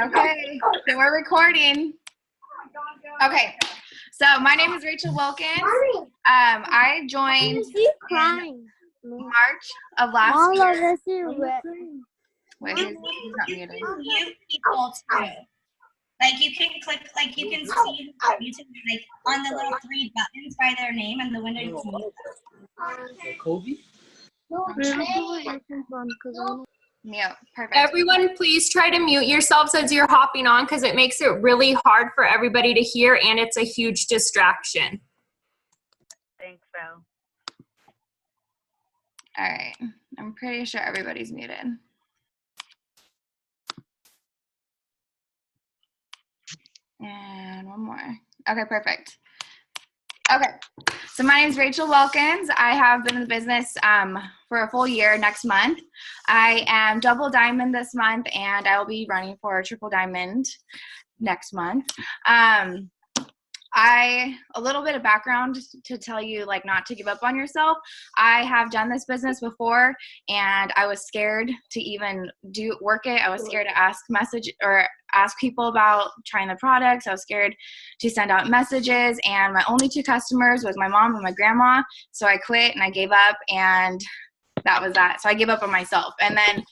Okay, so we're recording. Okay, so my name is Rachel Wilkins. I joined in March of last year. Wait, he's not muted. Mute people too. Like you can click, like you can see YouTube, like on the little three buttons by their name and the window you can mute. Kobe? Mute. Perfect. Everyone, please try to mute yourselves as you're hopping on because it makes it really hard for everybody to hear and it's a huge distraction. Thanks, Val. All right, I'm pretty sure everybody's muted. And one more. Okay, perfect. Okay, so my name is Rachel Wilkins. I have been in the business for a full year next month. I am double diamond this month, and I will be running for triple diamond next month. A little bit of background to tell you, like, not to give up on yourself. I have done this business before, and I was scared to even work it. I was scared to ask people about trying the products. I was scared to send out messages, and my only two customers was my mom and my grandma. So I quit and I gave up, and that was that. So I gave up on myself, and then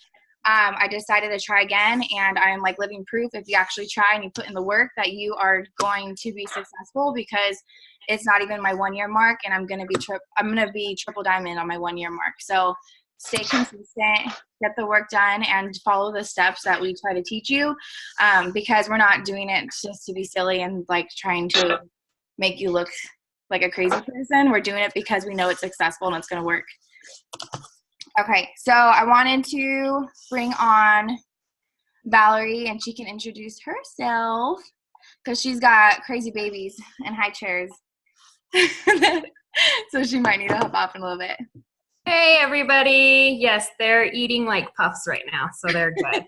I decided to try again, and I'm like living proof if you actually try and you put in the work that you are going to be successful, because it's not even my 1 year mark, and I'm gonna be triple diamond on my 1 year mark. So stay consistent, get the work done, and follow the steps that we try to teach you, because we're not doing it just to be silly and like trying to make you look like a crazy person. We're doing it because we know it's successful and it's gonna work. Okay, so I wanted to bring on Valerie, and she can introduce herself because she's got crazy babies and high chairs. So she might need to hop off in a little bit. Hey, everybody. Yes, they're eating like puffs right now, so they're good.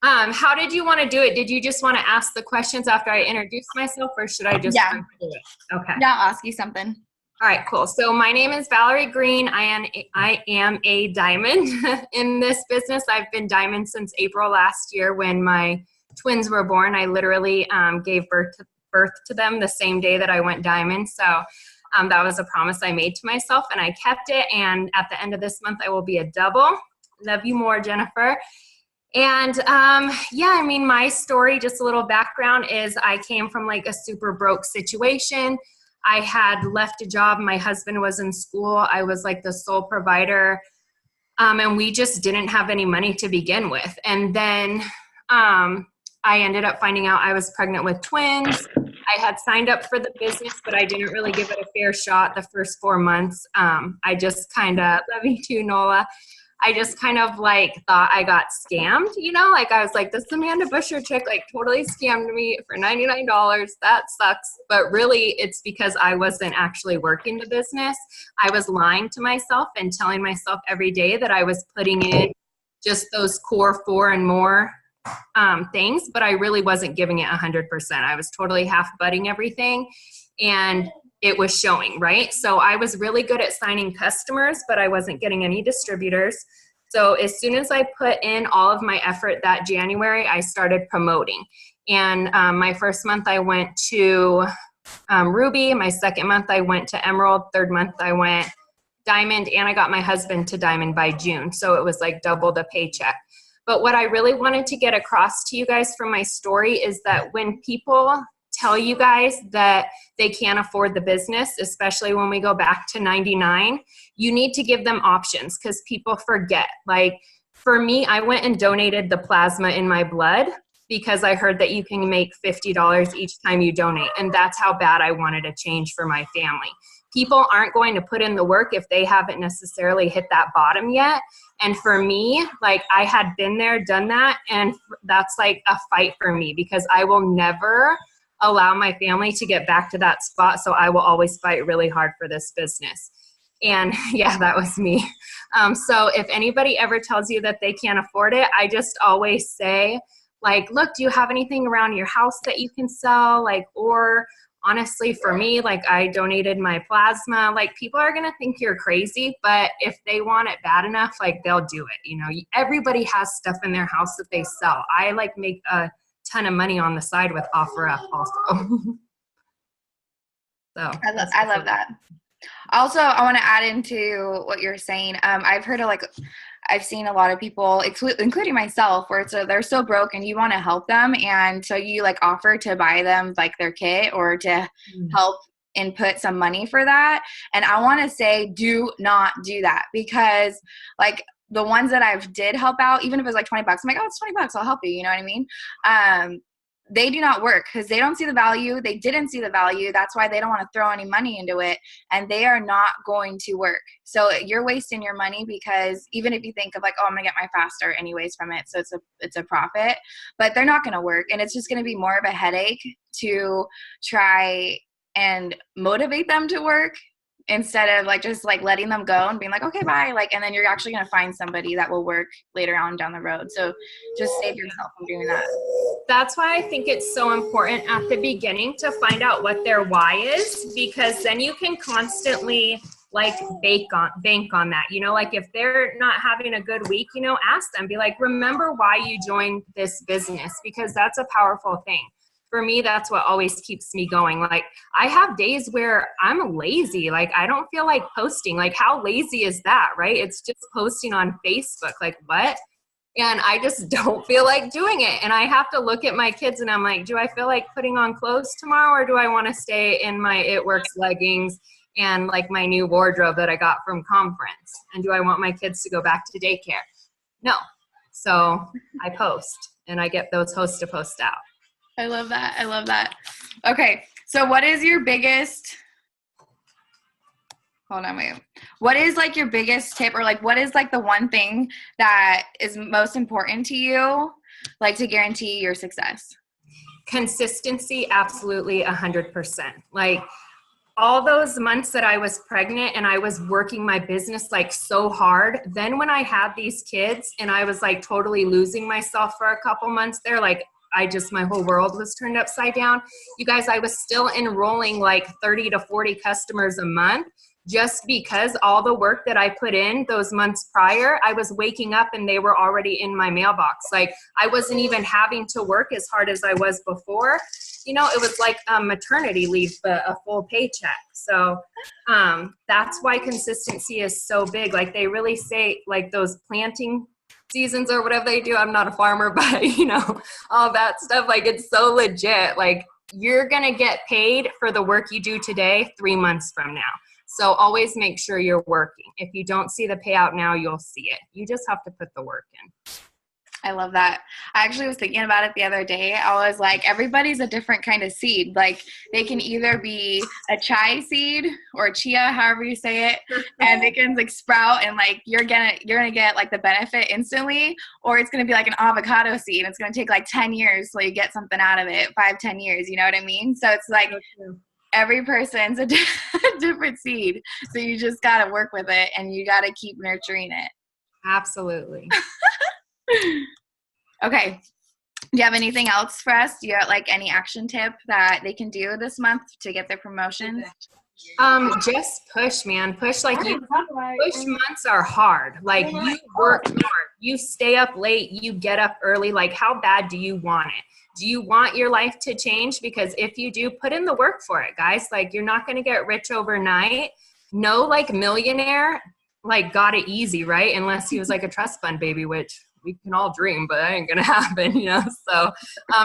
How did you want to do it? Did you just want to ask the questions after I introduce myself, or should I just do it? Okay. Yeah, I'll ask you something. All right, cool. So my name is Valerie Green. I am a diamond in this business. I've been diamond since April last year when my twins were born. I literally gave birth to them the same day that I went diamond. So that was a promise I made to myself, and I kept it. And at the end of this month, I will be a double. Love you more, Jennifer. And yeah, I mean, my story, just a little background, is I came from like a super broke situation. I had left a job. My husband was in school. I was like the sole provider. And we just didn't have any money to begin with. And then I ended up finding out I was pregnant with twins. I had signed up for the business, but I didn't really give it a fair shot the first 4 months. I just kind of, love you too, Nola. I just kind of like thought I got scammed, you know, like I was like, this Amanda Busher chick like totally scammed me for $99. That sucks. But really it's because I wasn't actually working the business. I was lying to myself and telling myself every day that I was putting in just those core 4 and more things, but I really wasn't giving it 100%. I was totally half-butting everything, and it was showing, right? So I was really good at signing customers, but I wasn't getting any distributors. So as soon as I put in all of my effort that January, I started promoting. And my first month I went to Ruby. My second month I went to Emerald. Third month I went Diamond, and I got my husband to Diamond by June. So it was like double the paycheck. But what I really wanted to get across to you guys from my story is that when people tell you guys that they can't afford the business, especially when we go back to 99, you need to give them options, because people forget. Like for me, I went and donated the plasma in my blood because I heard that you can make $50 each time you donate. And that's how bad I wanted to change for my family. People aren't going to put in the work if they haven't necessarily hit that bottom yet. And for me, like I had been there, done that, and that's like a fight for me, because I will never allow my family to get back to that spot. So I will always fight really hard for this business. And yeah, that was me. So if anybody ever tells you that they can't afford it, I just always say, like, look, do you have anything around your house that you can sell? Like, or honestly, for me, like I donated my plasma, like people are going to think you're crazy, but if they want it bad enough, like they'll do it. You know, everybody has stuff in their house that they sell. I like make a ton of money on the side with OfferUp also. So I love that. Also, I want to add into what you're saying. I've seen a lot of people, including myself, where they're so broke and you want to help them, and so you like offer to buy them like their kit or to help input some money for that. And I want to say, do not do that, because like the ones that I've did help out, even if it was like $20, I'm like, oh, it's $20, I'll help you. You know what I mean? They do not work because they don't see the value. They didn't see the value. That's why they don't want to throw any money into it, and they are not going to work. So you're wasting your money, because even if you think of like, oh, I'm going to get my faster anyways from it, so it's a profit, but they're not going to work, and it's just going to be more of a headache to try and motivate them to work, instead of like just like letting them go and being like, okay, bye. Like, and then you're actually going to find somebody that will work later on down the road. So just save yourself from doing that. That's why I think it's so important at the beginning to find out what their why is, because then you can constantly like bank on that. You know, like if they're not having a good week, you know, ask them, be like, remember why you joined this business, because that's a powerful thing. For me, that's what always keeps me going. Like I have days where I'm lazy. Like I don't feel like posting. Like how lazy is that, right? It's just posting on Facebook. Like what? And I just don't feel like doing it. And I have to look at my kids and I'm like, do I feel like putting on clothes tomorrow, or do I want to stay in my It Works leggings and like my new wardrobe that I got from conference? And do I want my kids to go back to daycare? No. So I post, and I get those hosts to post out. I love that. I love that. Okay. So what is your biggest, what is like your biggest tip, or like what is like the one thing that is most important to you, like to guarantee your success? Consistency, absolutely 100%. Like all those months that I was pregnant and I was working my business like so hard, then when I had these kids and I was like totally losing myself for a couple months there, like my whole world was turned upside down. You guys, I was still enrolling like 30 to 40 customers a month, just because all the work that I put in those months prior, I was waking up and they were already in my mailbox. Like I wasn't even having to work as hard as I was before. You know, it was like maternity leave, but a full paycheck. So that's why consistency is so big. Like they really say like those planting seasons or whatever they do. I'm not a farmer, but you know, all that stuff, like it's so legit. Like you're going to get paid for the work you do today 3 months from now. So always make sure you're working. If you don't see the payout now, you'll see it. You just have to put the work in. I love that. I actually was thinking about it the other day. I was like, everybody's a different kind of seed. Like they can either be a chai seed or chia, however you say it, and they can like sprout and like you're gonna get like the benefit instantly, or it's gonna be like an avocado seed. It's gonna take like 10 years till you get something out of it, 5-10 years. You know what I mean? So it's like every person's a different seed. So you just gotta work with it and you gotta keep nurturing it. Absolutely. Okay. Do you have anything else for us? Do you have like any action tip that they can do this month to get their promotions? Just push, man. Push. Like push months are hard. Like you work hard, you stay up late, you get up early. Like how bad do you want it? Do you want your life to change? Because if you do, put in the work for it, guys. Like you're not going to get rich overnight. No, like millionaire, like got it easy, right? Unless he was like a trust fund baby, which we can all dream, but that ain't gonna happen, you know? So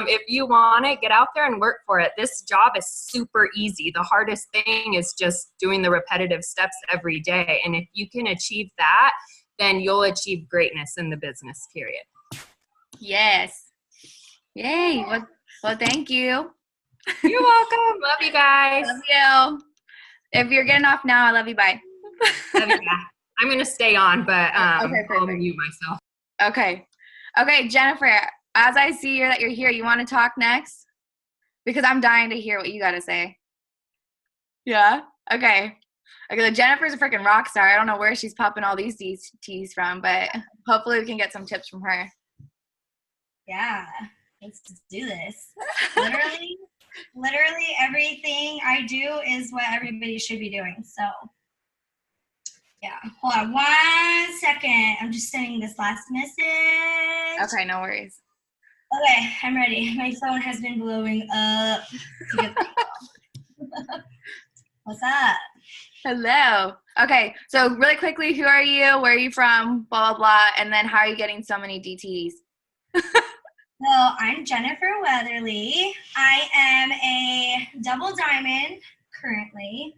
if you want it, get out there and work for it. This job is super easy. The hardest thing is just doing the repetitive steps every day. And if you can achieve that, then you'll achieve greatness in the business, period. Yes. Yay. Well, thank you. You're welcome. Love you guys. Love you. If you're getting off now, I love you. Bye. Love you. I'm going to stay on, but okay, I'll mute myself. Okay. Okay, Jennifer, as I see that you're here, you want to talk next? Because I'm dying to hear what you got to say. Yeah? Okay. Okay, Jennifer's a freaking rock star. I don't know where she's popping all these teas from, but hopefully we can get some tips from her. Yeah. Let's just do this. Literally, literally everything I do is what everybody should be doing. So yeah, hold on 1 second. I'm just sending this last message. Okay, no worries. Okay, I'm ready. My phone has been blowing up. What's up? Hello. Okay, so really quickly, who are you? Where are you from? Blah, blah, blah. And then how are you getting so many DTs? So I'm Jennifer Weatherly. I am a double diamond currently.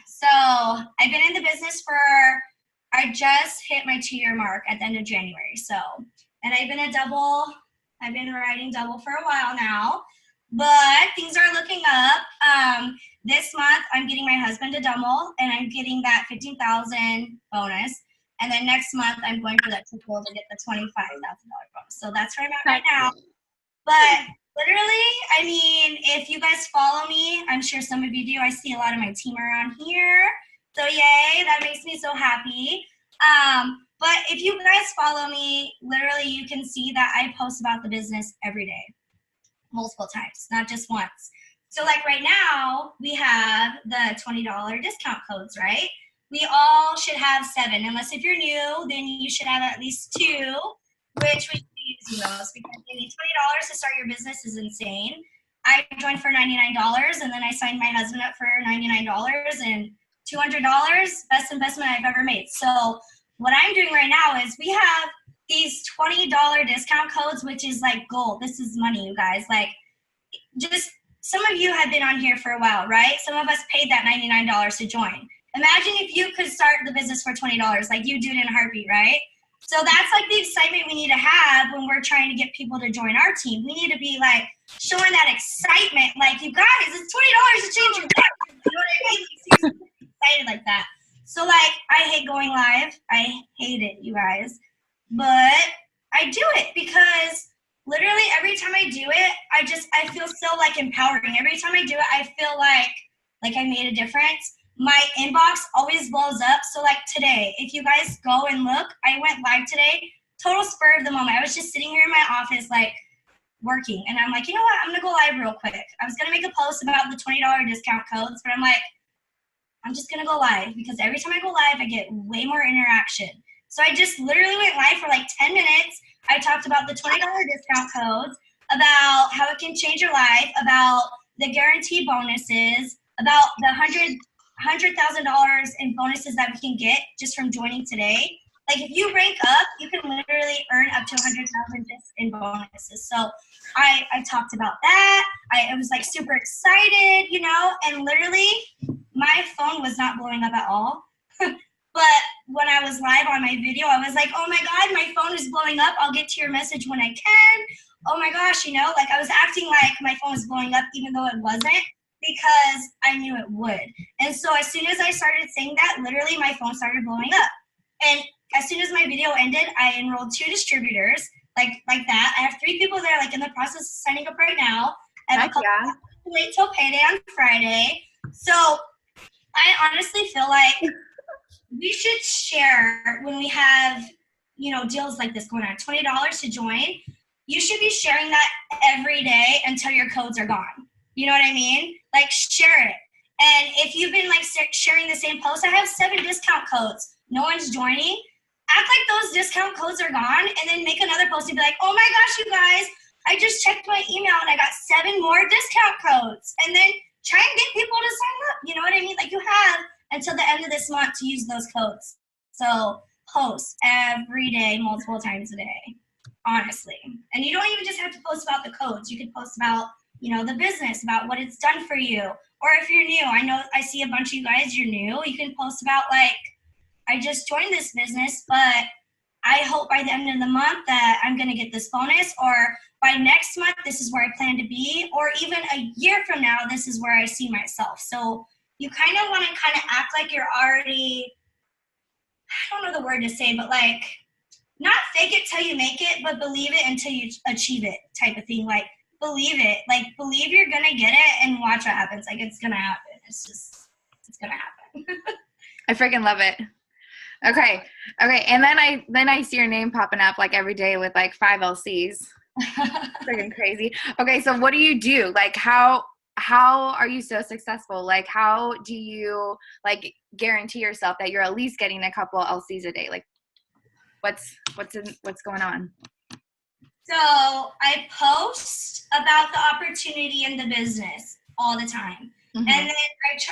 So I've been in the business I just hit my 2-year mark at the end of January. So, and I've been riding double for a while now, but things are looking up. This month I'm getting my husband a double and I'm getting that 15,000 bonus. And then next month I'm going for that triple to get the $25,000 bonus. So that's where I'm at right now. But literally, I mean, if you guys follow me, I'm sure some of you do. I see a lot of my team around here. So yay, that makes me so happy. But if you guys follow me, literally you can see that I post about the business every day, multiple times, not just once. So like right now, we have the $20 discount codes, right? We all should have 7, unless if you're new, then you should have at least 2, which we should be using those because you need $20 to start your business is insane. I joined for $99 and then I signed my husband up for $99 and $200, best investment I've ever made. So what I'm doing right now is we have these $20 discount codes, which is like gold. This is money, you guys. Like, just some of you have been on here for a while, right? Some of us paid that $99 to join. Imagine if you could start the business for $20, like you do it in a heartbeat, right? So that's like the excitement we need to have when we're trying to get people to join our team. We need to be like showing that excitement, like, you guys, it's $20 to change your life. You know what I mean? Like, seriously excited like that. So like, I hate going live. I hate it, you guys. But I do it because literally every time I do it, I feel so like empowering. Every time I do it, I feel like I made a difference. My inbox always blows up. So like today, if you guys go and look, I went live today, total spur of the moment. I was just sitting here in my office, like working. And I'm like, you know what? I'm going to go live real quick. I was going to make a post about the $20 discount codes, but I'm like, I'm just going to go live because every time I go live, I get way more interaction. So I just literally went live for like 10 minutes. I talked about the $20 discount codes, about how it can change your life, about the guarantee bonuses, about the $100,000 in bonuses that we can get just from joining today. Like if you rank up, you can literally earn up to $100,000 just in bonuses. So I talked about that. I was like super excited, you know, and literally my phone was not blowing up at all. But when I was live on my video, I was like, oh my God, my phone is blowing up. I'll get to your message when I can. Oh my gosh, you know, like I was acting like my phone was blowing up even though it wasn't because I knew it would. And so as soon as I started saying that, literally my phone started blowing up. And as soon as my video ended, I enrolled 2 distributors like that. I have 3 people that are like in the process of signing up right now. I have a couple wait till payday on Friday. So I honestly feel like we should share when we have, you know, deals like this going on, $20 to join. You should be sharing that every day until your codes are gone. You know what I mean? Like share it. And if you've been like sharing the same post, I have 7 discount codes. No one's joining. Act like those discount codes are gone and then make another post and be like, oh my gosh, you guys, I just checked my email and I got 7 more discount codes. And then try and get people to sign up. You know what I mean? Like you have until the end of this month to use those codes. So post every day, multiple times a day, honestly. And you don't even just have to post about the codes. You could post about, you know, the business, about what it's done for you. Or if you're new, I know I see a bunch of you guys, you're new. You can post about like, I just joined this business, but I hope by the end of the month that I'm going to get this bonus, or by next month, this is where I plan to be, or even a year from now, this is where I see myself. So you kind of want to kind of act like you're already, I don't know the word to say, but like not fake it till you make it, but believe it until you achieve it type of thing. Like believe it, like believe you're going to get it and watch what happens. Like it's going to happen. It's going to happen. I freaking love it. Okay. And then I see your name popping up like every day with like 5 LCs. Freaking crazy. Okay, so what do you do? Like how are you so successful? Like how do you like guarantee yourself that you're at least getting a couple LCs a day? Like what's going on? So I post about the opportunity in the business all the time. Mhm. And then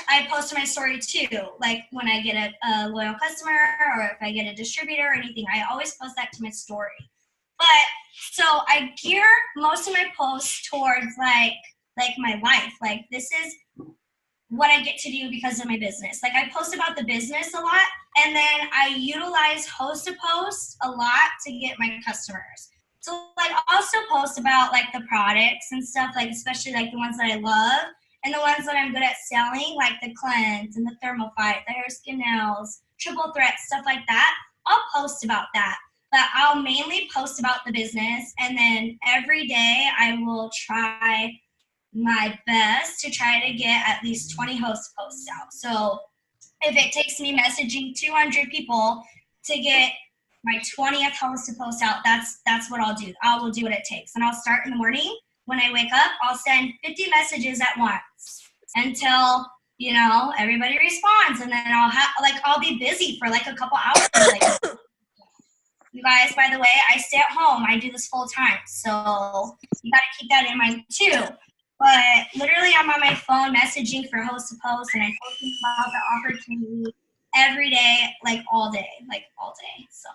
I post on my story too, like when I get a loyal customer or if I get a distributor or anything, I always post that to my story. But so I gear most of my posts towards like my life. Like this is what I get to do because of my business. Like I post about the business a lot, and then I utilize host to post a lot to get my customers. So like I also post about like the products and stuff, like especially like the ones that I love and the ones that I'm good at selling, like the cleanse and the thermal fight, the hair skin nails, triple threat, stuff like that. I'll post about that. But I'll mainly post about the business, and then every day I will try my best to try to get at least 20 host posts out. So if it takes me messaging 200 people to get my 20th host to post out, that's what I'll do. I will do what it takes. And I'll start in the morning. When I wake up, I'll send 50 messages at once until, everybody responds. And then I'll be busy for like a couple hours. Like, you guys, by the way, I stay at home. I do this full time. So you got to keep that in mind too. But literally, I'm on my phone messaging for host to post, and I'm posting about the opportunity every day, like all day. So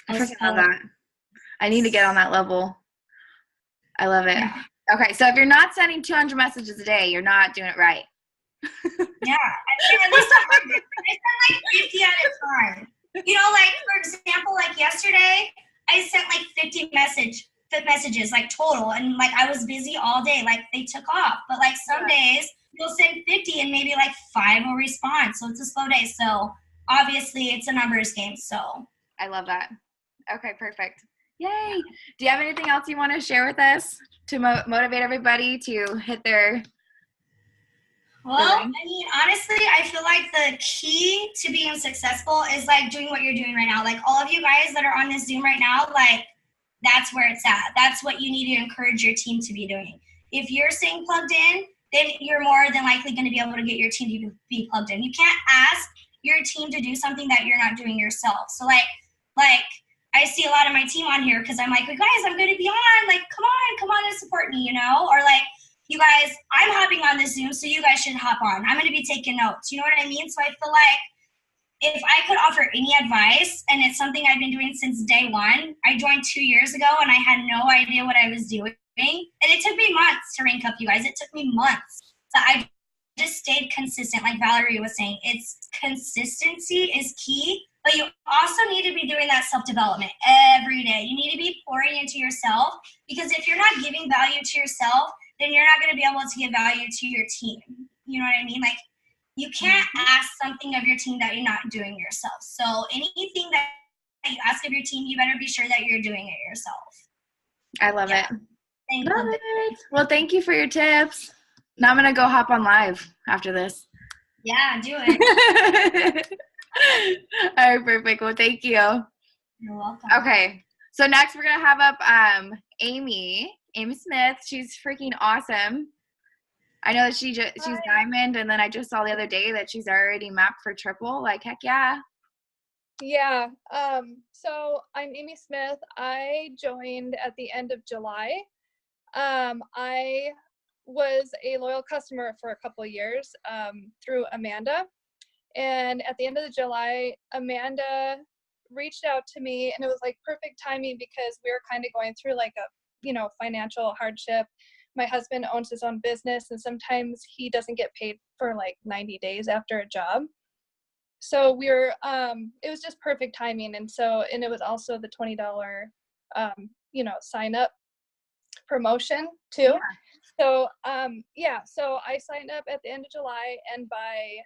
I freaking love that. I need to get on that level. I love it. Yeah. Okay, so if you're not sending 200 messages a day, you're not doing it right. Yeah, I mean, at least I send like 50 at a time. Like for example, like yesterday, I sent like 50 messages like total, and like I was busy all day, like they took off. But like some days you'll send 50 and maybe like 5 will respond, so it's a slow day. So obviously it's a numbers game. So I love that. Okay, perfect. Yay. Do you have anything else you want to share with us to motivate everybody to hit their Well, I mean, honestly, I feel like the key to being successful is like doing what you're doing right now. Like all of you guys that are on this Zoom right now, like that's where it's at. That's what you need to encourage your team to be doing. If you're staying plugged in, then you're more than likely going to be able to get your team to be plugged in. You can't ask your team to do something that you're not doing yourself. So like I see a lot of my team on here because I'm like, well, guys, I'm going to be on. Like, come on and support me, Or like, you guys, I'm hopping on this Zoom, so you guys should hop on. I'm going to be taking notes. You know what I mean? So I feel like if I could offer any advice, and it's something I've been doing since day one, I joined 2 years ago and I had no idea what I was doing. And it took me months to rank up, you guys. It took me months. But I just stayed consistent. Like Valerie was saying, it's consistency is key, but you also need to be doing that self-development every day. You need to be pouring into yourself, because if you're not giving value to yourself, then you're not going to be able to give value to your team. You know what I mean? Like, you can't ask something of your team that you're not doing yourself. So anything that you ask of your team, you better be sure that you're doing it yourself. I love it. Love it. Well, thank you for your tips. Now I'm going to go hop on live after this. Yeah, do it. All right, perfect. Well, thank you. You're welcome. Okay. So next we're going to have up Amy Smith. She's freaking awesome. I know that she's diamond, and then I just saw the other day that she's already mapped for triple. Like, heck yeah. Yeah. So I'm Amy Smith. I joined at the end of July. I was a loyal customer for a couple of years through Amanda. And at the end of July, Amanda reached out to me, and it was like perfect timing because we were kind of going through like a, financial hardship. My husband owns his own business, and sometimes he doesn't get paid for like 90 days after a job. So we were, it was just perfect timing. And it was also the $20, sign up promotion too. Yeah. So, so I signed up at the end of July, and by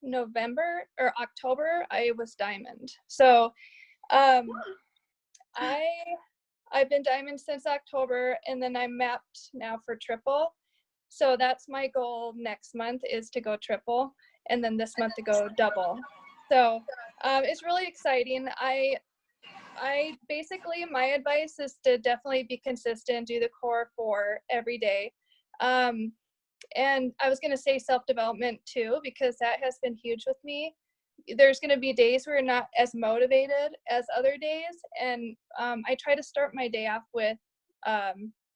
November or October, I was diamond. So, I've been diamond since October, and then I'm mapped now for triple. So that's my goal next month, is to go triple, and then this month to go double. So it's really exciting. my advice is to definitely be consistent, do the core 4 every day. And I was going to say self-development too, because that has been huge with me. There's going to be days where you're not as motivated as other days. And I try to start my day off with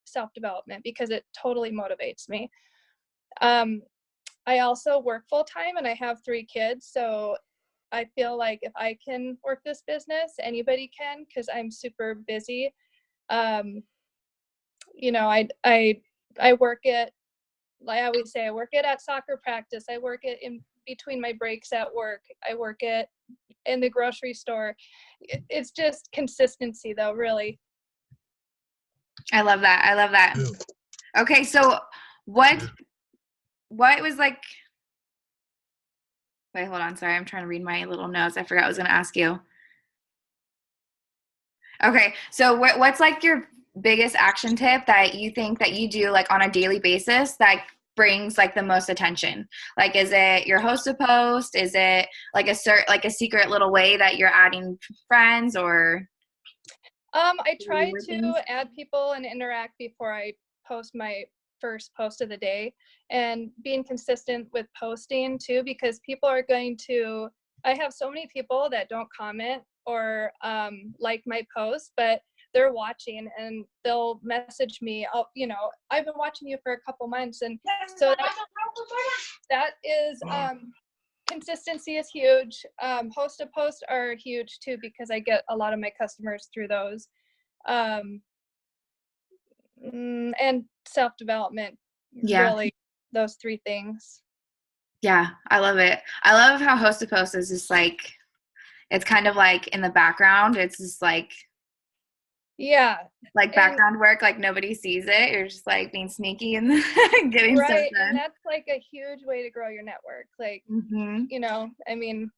self-development because it totally motivates me. I also work full time and I have 3 kids. So I feel like if I can work this business, anybody can, because I'm super busy. You know, I work it, like I always say, I work it at soccer practice. I work it in between my breaks at work. I work it in the grocery store. It's just consistency though, really. I love that. I love that. Okay, so what was like, wait, hold on. Sorry, I'm trying to read my little notes. I forgot I was going to ask you. Okay, so what's like your biggest action tip that you think that you do like on a daily basis that brings like the most attention? Like, is it your host a post? Is it like a secret little way that you're adding friends, or? I try Reward to things? add people and interact before I post my first post of the day, and being consistent with posting too, because people are going to, I have so many people that don't comment or like my post, but they're watching and they'll message me. I've been watching you for a couple months, and so that is consistency is huge. Host to post are huge too, because I get a lot of my customers through those. And self-development, Yeah. really, those 3 things. Yeah, I love it. I love how host to post is just like, it's kind of like in the background. It's just like background work, like nobody sees it. You're just like being sneaky and getting stuff Right, done. and that's like a huge way to grow your network. Like, I mean,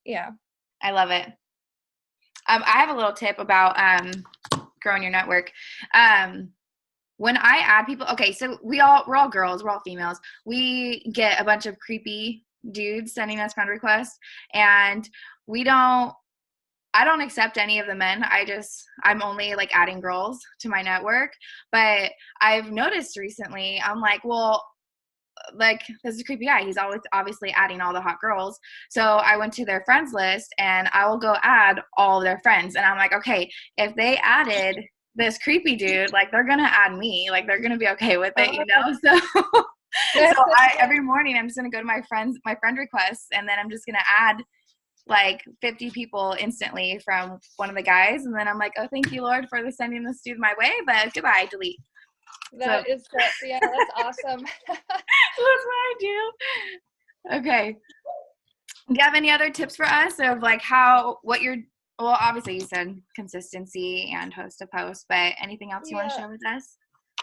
yeah. I love it. I have a little tip about growing your network. When I add people, okay, so we're all girls, we're all females. We get a bunch of creepy dudes sending us friend requests, and I don't accept any of the men. I'm only like adding girls to my network. But I've noticed recently, I'm like, well, like, this is a creepy guy. He's always obviously adding all the hot girls. So I went to their friends list and I will go add all their friends. And I'm like, okay, if they added this creepy dude, like, they're going to add me. Like, they're going to be okay with it, you know? So every morning I'm just going to go to my friend requests, and then I'm just going to add like 50 people instantly from one of the guys. And then I'm like, oh, thank you, Lord, for sending this dude my way, but goodbye, delete. That's awesome. That's what I do. Okay. Do you have any other tips for us of like well, obviously you said consistency and host to post, but anything else you want to share with us?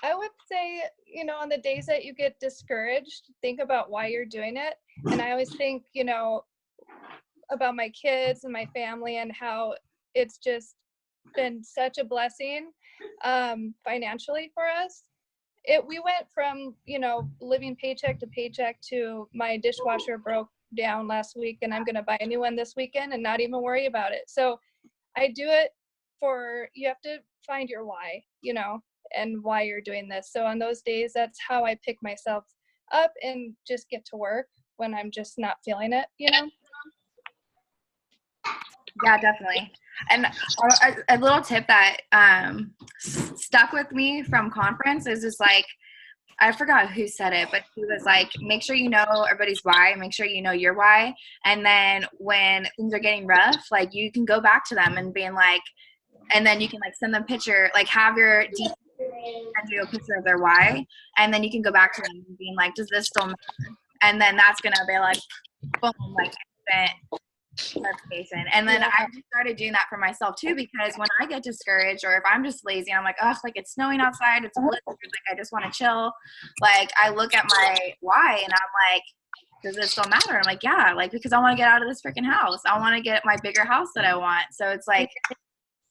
I would say, on the days that you get discouraged, think about why you're doing it. And I always think, about my kids and my family and how it's just been such a blessing financially for us. We went from, living paycheck to paycheck to my dishwasher broke down last week and I'm going to buy a new one this weekend and not even worry about it. So I do it you have to find your why, and why you're doing this. So on those days, that's how I pick myself up and just get to work when I'm just not feeling it, Yeah, definitely. And a little tip that stuck with me from conference is just like, I forgot who said it, but he was like, make sure you know everybody's why, make sure you know your why. And then when things are getting rough, like you can go back to them and being like, and then you can like send them a picture, like have your DP send you a picture of their why. And then you can go back to them and being like, does this still matter? And then that's going to be like, boom, like clarification. And then I just started doing that for myself too, because when I get discouraged or if I'm just lazy and I'm like, oh, like it's snowing outside, it's blizzard, like I just want to chill, like I look at my why and I'm like, does this still matter? I'm like, yeah, like because I want to get out of this freaking house. I want to get my bigger house that I want. So it's like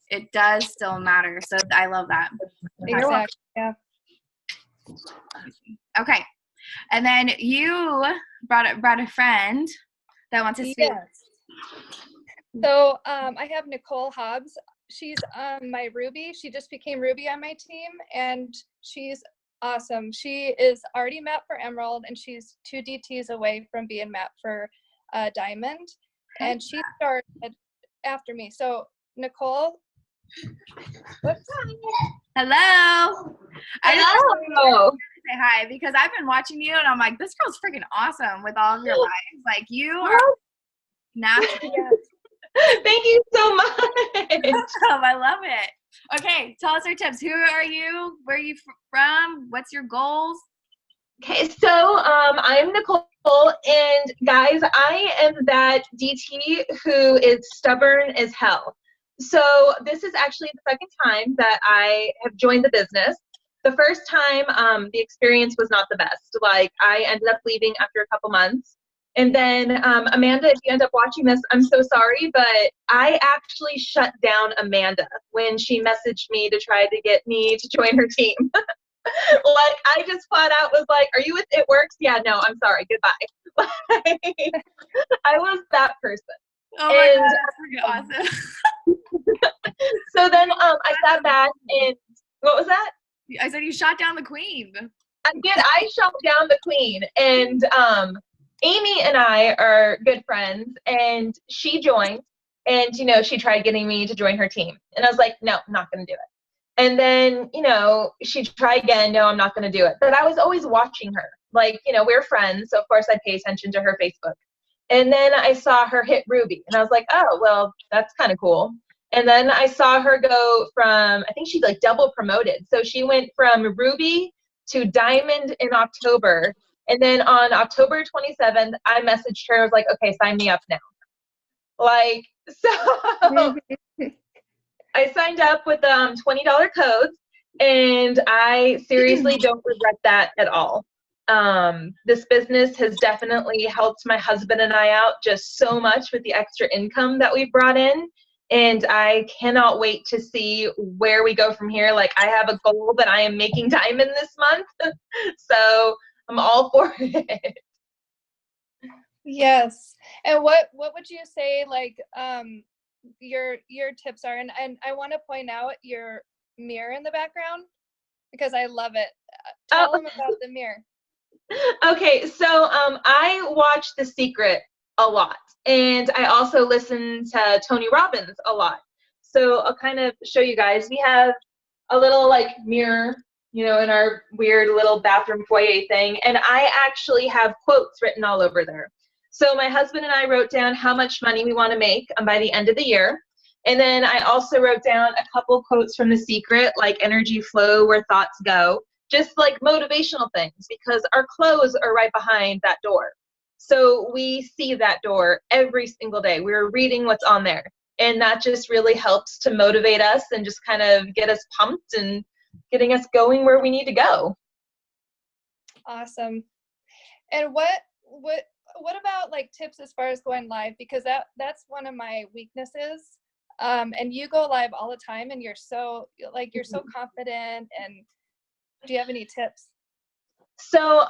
it does still matter. So I love that. Exactly. Yeah. Okay. And then you brought a friend that wants to speak. Yes. So I have Nicole Hobbs. She's my Ruby. She just became Ruby on my team, and she's awesome. She is already mapped for Emerald, and she's 2 DTs away from being mapped for Diamond. And she started after me. So Nicole, whoops. Hello. I just Hello. say hi because I've been watching you and I'm like, this girl's freaking awesome with all of your lives. Like you are natural. Thank you so much. I love it. Okay, tell us your tips. Who are you? Where are you from? What's your goals? Okay, so I'm Nicole, and guys, I am that DT who is stubborn as hell. So this is actually the second time that I have joined the business. The first time, the experience was not the best. Like, I ended up leaving after a couple months. And then, Amanda, if you end up watching this, I'm so sorry, but I actually shut down Amanda when she messaged me to try to get me to join her team. Like, I just flat out was like, are you with It Works? Yeah, no, I'm sorry, goodbye. Like, I was that person. Oh my God, that's freaking awesome. So then I sat back and, what was that? I said you shot down the queen. I did. I shot down the queen, and Amy and I are good friends, and she joined, and she tried getting me to join her team, and I was like, no, I'm not going to do it. And then she tried again. No, I'm not going to do it. But I was always watching her. Like, we're friends, so of course I pay attention to her Facebook. And then I saw her hit Ruby, and I was like, oh, well, that's kind of cool. And then I saw her go from, I think she like double promoted. So she went from Ruby to Diamond in October. And then on October 27th, I messaged her. I was like, okay, sign me up now. Like, so I signed up with $20 codes, and I seriously don't regret that at all. This business has definitely helped my husband and I out just so much with the extra income that we've brought in. And I cannot wait to see where we go from here. Like, I have a goal that I am making Diamond this month. So I'm all for it. Yes. And what would you say, like, your tips are? And I want to point out your mirror in the background because I love it. Tell them about the mirror. Okay, so I watch The Secret a lot, and I also listen to Tony Robbins a lot. So I'll kind of show you guys. We have a little like mirror, in our weird little bathroom foyer thing, and I actually have quotes written all over there. So my husband and I wrote down how much money we want to make by the end of the year. And then I also wrote down a couple quotes from The Secret, like energy flow, where thoughts go, just like motivational things, because our clothes are right behind that door. So we see that door every single day. We're reading what's on there. And that just really helps to motivate us and just kind of get us pumped and getting us going where we need to go. Awesome. And what about like tips as far as going live? Because that's one of my weaknesses. And you go live all the time, and you're so confident. And do you have any tips? So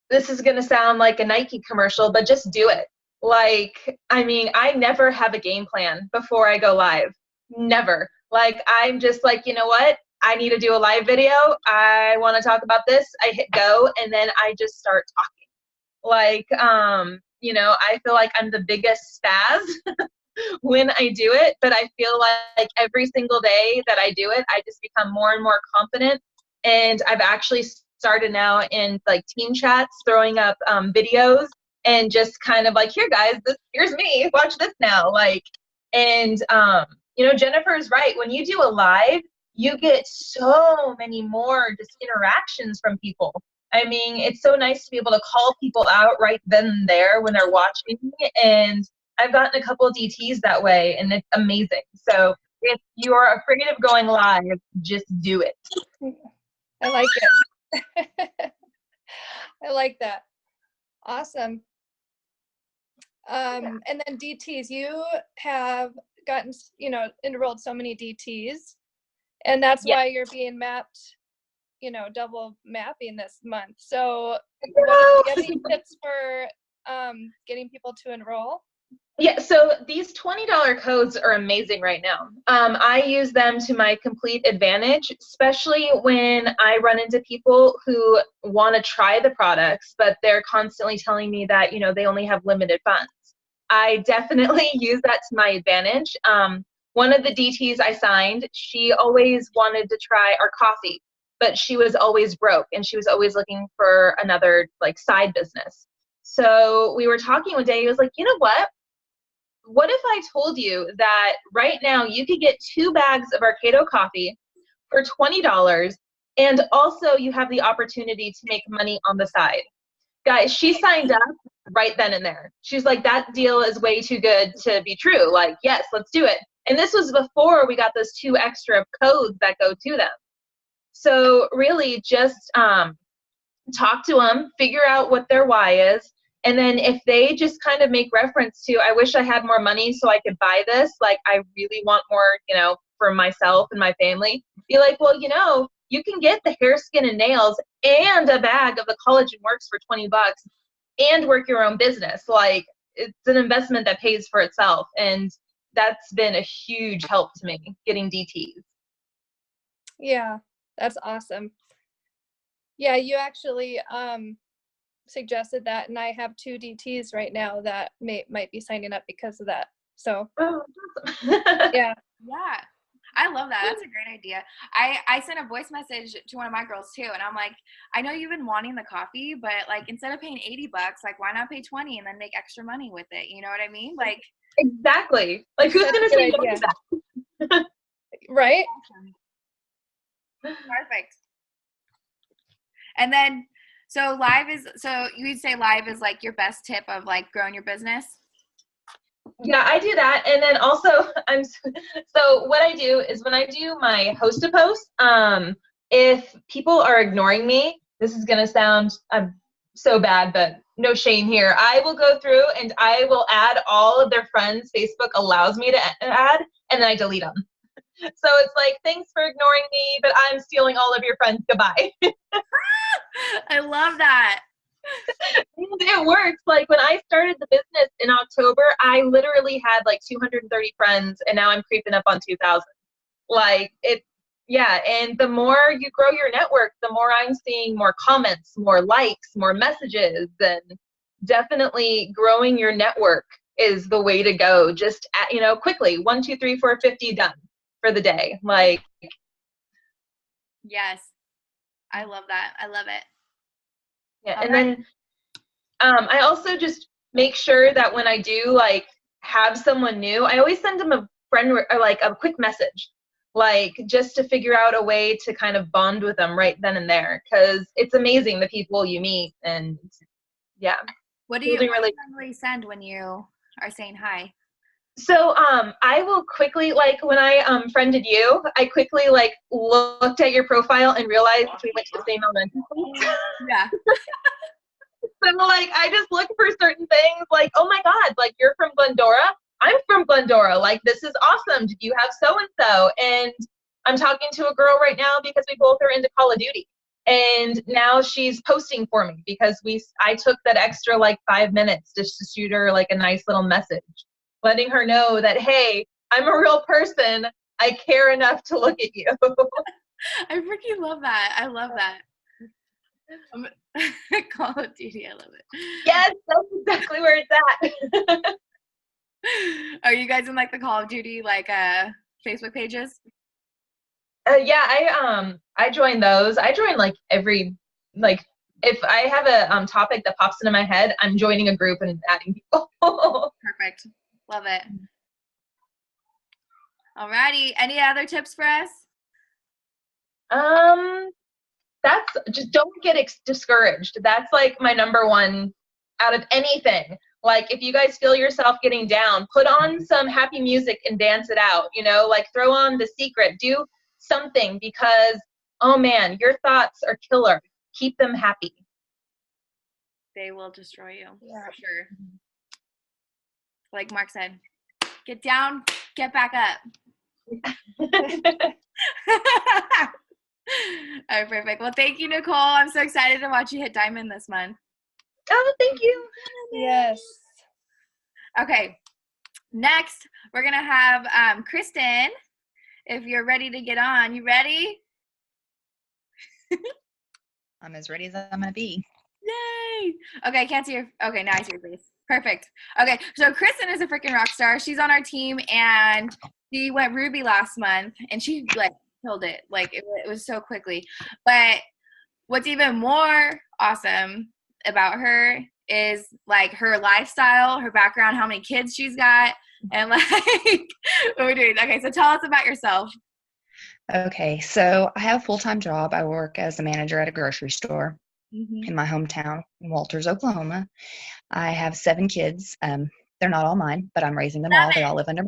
this is going to sound like a Nike commercial, but just do it. Like, I mean, I never have a game plan before I go live. Never. Like, I'm just like, you know what? I need to do a live video. I want to talk about this. I hit go, and then I just start talking. Like, I feel like I'm the biggest spaz when I do it, but I feel like every single day that I do it, I just become more and more confident. And I've actually started now in like team chats, throwing up videos and just kind of like, here guys, here's me, watch this now. Like, and Jennifer's right. When you do a live, you get so many more just interactions from people. I mean, it's so nice to be able to call people out right then and there when they're watching. And I've gotten a couple of DTs that way, and it's amazing. So if you are afraid of going live, just do it. I like it. I like that. Awesome. And then DTs, you have gotten, enrolled so many DTs, and that's why you're being mapped, double mapping this month. So do you have any tips for getting people to enroll? Yeah, so these $20 codes are amazing right now. I use them to my complete advantage, especially when I run into people who want to try the products, but they're constantly telling me that, they only have limited funds. I definitely use that to my advantage. One of the DTs I signed, she always wanted to try our coffee, but she was always broke and she was always looking for another like side business. So we were talking one day, he was like, you know what if I told you that right now you could get 2 bags of Arcado coffee for $20 and also you have the opportunity to make money on the side? Guys, she signed up right then and there. She's like, that deal is way too good to be true. Like, yes, let's do it. And this was before we got those 2 extra codes that go to them. So really just talk to them, figure out what their why is. And then if they just kind of make reference to, I wish I had more money so I could buy this, like I really want more, for myself and my family, be like, well, you can get the hair, skin, and nails and a bag of the Collagen Works for $20 and work your own business. Like it's an investment that pays for itself. And that's been a huge help to me getting DTs. Yeah, that's awesome. Yeah, you actually suggested that, and I have 2 DTs right now that might be signing up because of that. So yeah. Yeah. I love that. That's a great idea. I sent a voice message to one of my girls too, and I'm like, I know you've been wanting the coffee, but like instead of paying $80, like why not pay 20 and then make extra money with it? You know what I mean? Like exactly. Like who's gonna say no to that? Right? Perfect. And then so you'd say live is like your best tip of like growing your business? Yeah, I do that. And then also so what I do is when I do my host a post, if people are ignoring me, this is gonna sound so bad, but no shame here. I will go through and I will add all of their friends Facebook allows me to add, and then I delete them. So it's like, thanks for ignoring me, but I'm stealing all of your friends. Goodbye. I love that. It works. Like when I started the business in October, I literally had like 230 friends, and now I'm creeping up on 2,000. Like yeah. And the more you grow your network, the more I'm seeing more comments, more likes, more messages, and definitely growing your network is the way to go. Just quickly, 1, 2, 3, 4, 50 done for the day. Like, yes, I love that. I love it. Yeah, and then I also just make sure that when I do like have someone new, I always send them a friend or like a quick message, like just to figure out a way to kind of bond with them right then and there, because it's amazing the people you meet. And yeah. What do you normally send when you are saying hi? So I will quickly, like when I friended you, I quickly like looked at your profile and realized we went to the same elementary school. Yeah. So like I just look for certain things, like, oh my God, like you're from Glendora, I'm from Glendora, like this is awesome. Did you have so and so? And I'm talking to a girl right now because we both are into Call of Duty. And now she's posting for me because I took that extra like 5 minutes just to shoot her like a nice little message, letting her know that, hey, I'm a real person. I care enough to look at you. I freaking love that. I love that. Call of Duty, I love it. Yes, that's exactly where it's at. Are you guys in like the Call of Duty like Facebook pages? Yeah, I join those. I join like every, like if I have a topic that pops into my head, I'm joining a group and adding people. Perfect. Love it. Alrighty. Any other tips for us? That's just don't get discouraged. That's like my number one out of anything. Like if you guys feel yourself getting down, put on some happy music and dance it out, like throw on The Secret, do something, because oh man, your thoughts are killer. Keep them happy. They will destroy you, for sure. Like Mark said, get down, get back up. All right, perfect. Well, thank you, Nicole. I'm so excited to watch you hit diamond this month. Oh, thank you. Yes. Okay, next, we're going to have Kristen. If you're ready to get on. You ready? I'm as ready as I'm gonna be. Yay! Okay, I can't see your. Okay, now I see your face. Perfect. Okay, so Kristen is a freaking rock star. She's on our team, and she went Ruby last month, and she like killed it. Like it was so quickly. But what's even more awesome about her is like her lifestyle, her background, how many kids she's got, and like what we're doing. Okay, so tell us about yourself. Okay, so I have a full-time job. I work as a manager at a grocery store in my hometown, in Walters, Oklahoma. I have 7 kids. They're not all mine, but I'm raising them all. They all live under.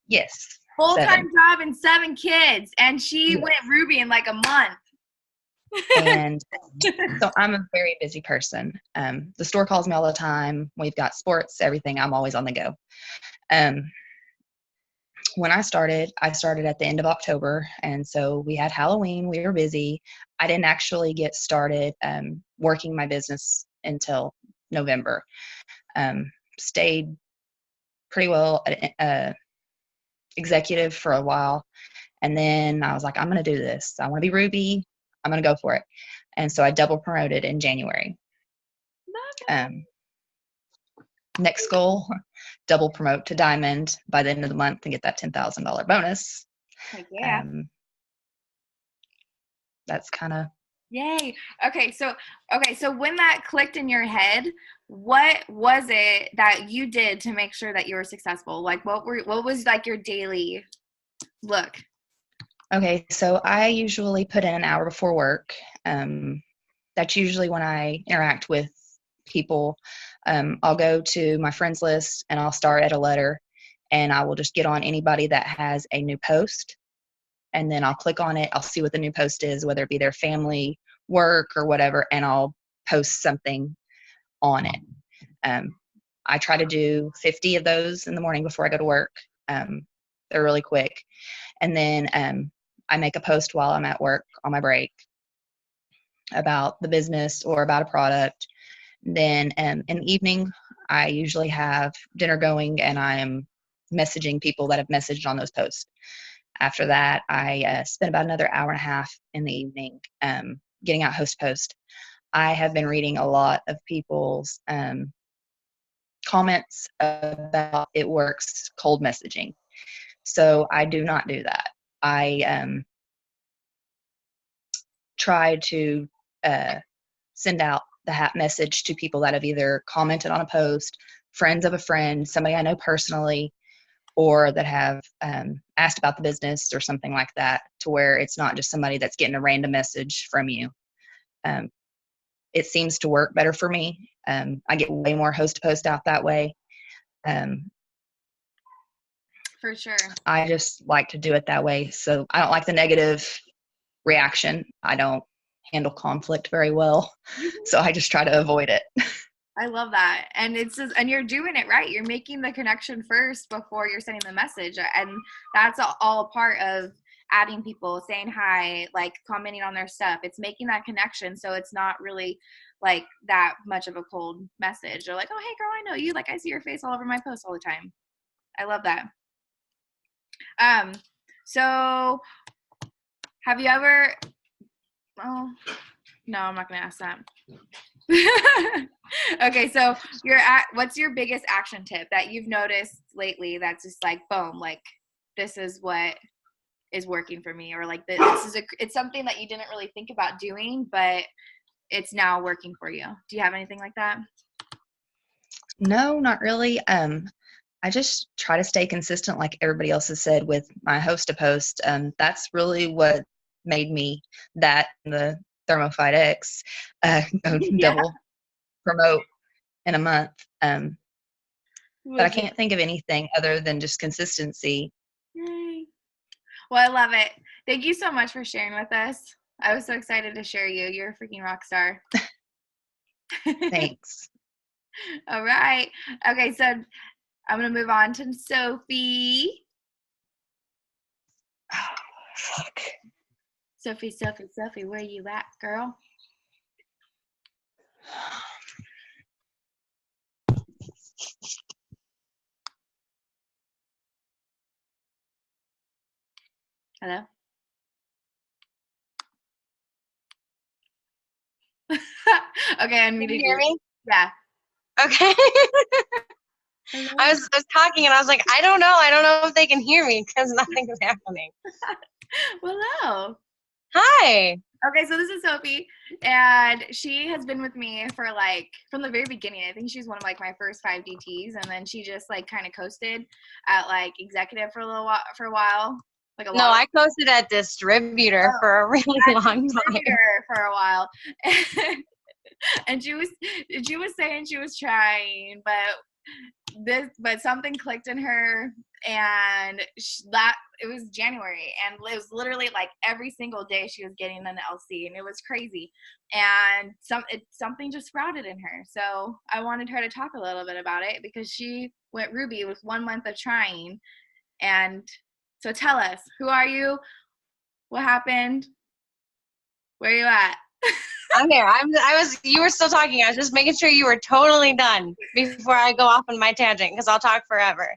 Yes. Full-time 7. job and 7 kids, and she Yes. went Ruby in like a month. And so I'm a very busy person. The store calls me all the time. We've got sports, everything. I'm always on the go. When I started at the end of October, and so we had Halloween. We were busy. I didn't actually get started working my business until November. Stayed pretty well executive for a while, and then I was like, I'm going to do this. I want to be Ruby. I'm going to go for it. And so I double promoted in January. Next goal, double promote to Diamond by the end of the month and get that $10,000 bonus. Like, yeah. That's kind of. Yay. Okay, so when that clicked in your head, what was it that you did to make sure that you were successful? Like what was like your daily look? Okay, so I usually put in an hour before work. That's usually when I interact with people. I'll go to my friends list and I'll start at a letter, and I will just get on anybody that has a new post, and then I'll click on it. I'll see what the new post is, whether it be their family, work, or whatever, and I'll post something on it. I try to do 50 of those in the morning before I go to work. They're really quick. And then I make a post while I'm at work on my break about the business or about a product. Then in the evening, I usually have dinner going, and I am messaging people that have messaged on those posts. After that, I spend about another hour and a half in the evening getting out host post. I have been reading a lot of people's comments about it works cold messaging. So I do not do that. I try to send out the message to people that have either commented on a post, friends of a friend, somebody I know personally, or that have asked about the business or something like that, to where it's not just somebody that's getting a random message from you. It seems to work better for me. I get way more host to post out that way. For sure. I just like to do it that way. So I don't like the negative reaction. I don't handle conflict very well. So I just try to avoid it. I love that. And it's just, and you're doing it right. You're making the connection first before you're sending the message. And that's all a part of adding people, saying hi, like commenting on their stuff. It's making that connection. So it's not really like that much of a cold message. They're like, oh, hey girl, I know you. Like I see your face all over my posts all the time. I love that. So have you ever, oh, no, I'm not going to ask that. Okay, so what's your biggest action tip that you've noticed lately that's just like, boom, like this is what is working for me, or like it's something that you didn't really think about doing, but it's now working for you? Do you have anything like that? No, not really. I just try to stay consistent, like everybody else has said, with my host to post. That's really what made me that the ThermoFight X double promote in a month. But I can't think of anything other than just consistency. Yay. Well, I love it. Thank you so much for sharing with us. I was so excited to share you. You're a freaking rock star. Thanks. All right. Okay, so I'm going to move on to Sophie. Oh, fuck. Sophie, where you at, girl? Hello? Okay, I Can unmuted you hear you. me? Yeah. Okay. Hello. I was talking and I was like, I don't know if they can hear me because nothing is happening. Well, hello. Hi. Okay, so this is Sophie, and she has been with me for like from the very beginning. I think she's one of like my first 5 DTs, and then she just like kind of coasted at like executive for a while, like a No, lot. I posted at distributor for a really long time. Distributor for a while, and she was saying she was trying, but something clicked in her, and that it was January, and it was literally like every single day she was getting an LC, and it was crazy, and something just sprouted in her. So I wanted her to talk a little bit about it because she went Ruby with 1 month of trying. And so tell us, who are you? What happened? Where are you at? I'm here. You were still talking. I was just making sure you were totally done before I go off on my tangent because I'll talk forever.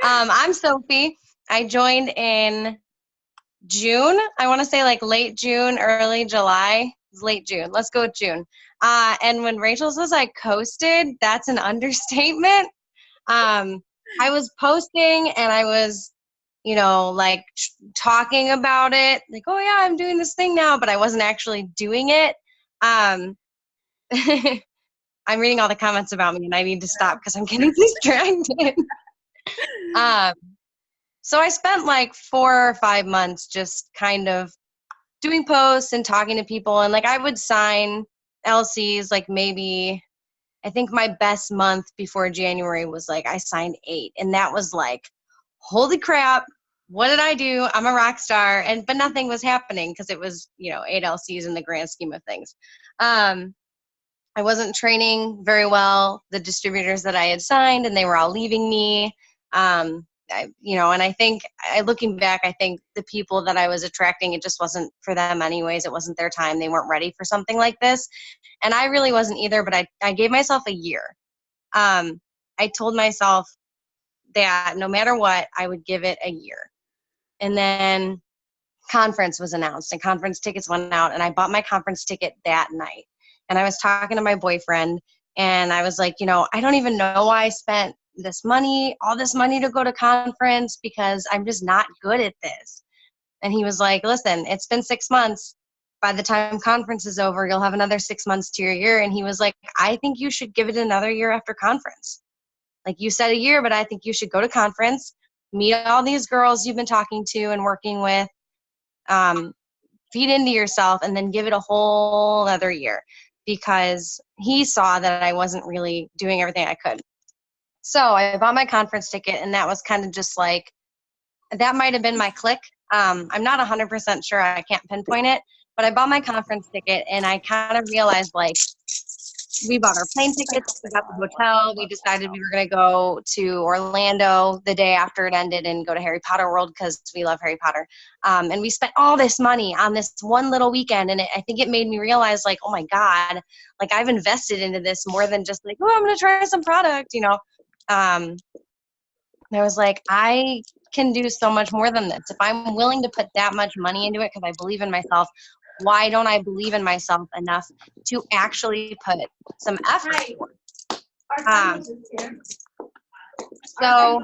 I'm Sophie. I joined in June. I want to say like late June, early July. It's late June. Let's go with June. And when Rachel says I coasted, that's an understatement. I was posting and I was, like talking about it, like, oh yeah, I'm doing this thing now, but I wasn't actually doing it. I'm reading all the comments about me and I need to stop because I'm getting distracted. So I spent like 4 or 5 months just kind of doing posts and talking to people, and like I would sign LCs like maybe I think my best month before January was like I signed 8, and that was like, holy crap, what did I do? I'm a rock star, but nothing was happening because it was 8 LCs in the grand scheme of things. I wasn't training very well the distributors that I had signed, and they were all leaving me. And I think looking back, I think the people that I was attracting, it just wasn't for them anyways. It wasn't their time. They weren't ready for something like this. And I really wasn't either, but I gave myself a year. I told myself that no matter what, I would give it a year. And then conference was announced and conference tickets went out, and I bought my conference ticket that night. And I was talking to my boyfriend and I was like, I don't even know why I spent all this money to go to conference because I'm just not good at this. And he was like, listen, it's been 6 months. By the time conference is over, you'll have another 6 months to your year. And he was like, I think you should give it another year after conference. Like you said a year, but I think you should go to conference, meet all these girls you've been talking to and working with, feed into yourself, and then give it a whole other year, because he saw that I wasn't really doing everything I could. So I bought my conference ticket, and that was kind of just like, that might have been my click. I'm not 100% sure. I can't pinpoint it, but I bought my conference ticket, and I kind of realized, like, we bought our plane tickets, we got the hotel, we decided we were going to go to Orlando the day after it ended and go to Harry Potter World because we love Harry Potter. And we spent all this money on this one little weekend, and I think it made me realize, like, oh my God, like I've invested into this more than just like, oh, I'm going to try some product, I was like, I can do so much more than this. If I'm willing to put that much money into it because I believe in myself, why don't I believe in myself enough to actually put some effort forward? So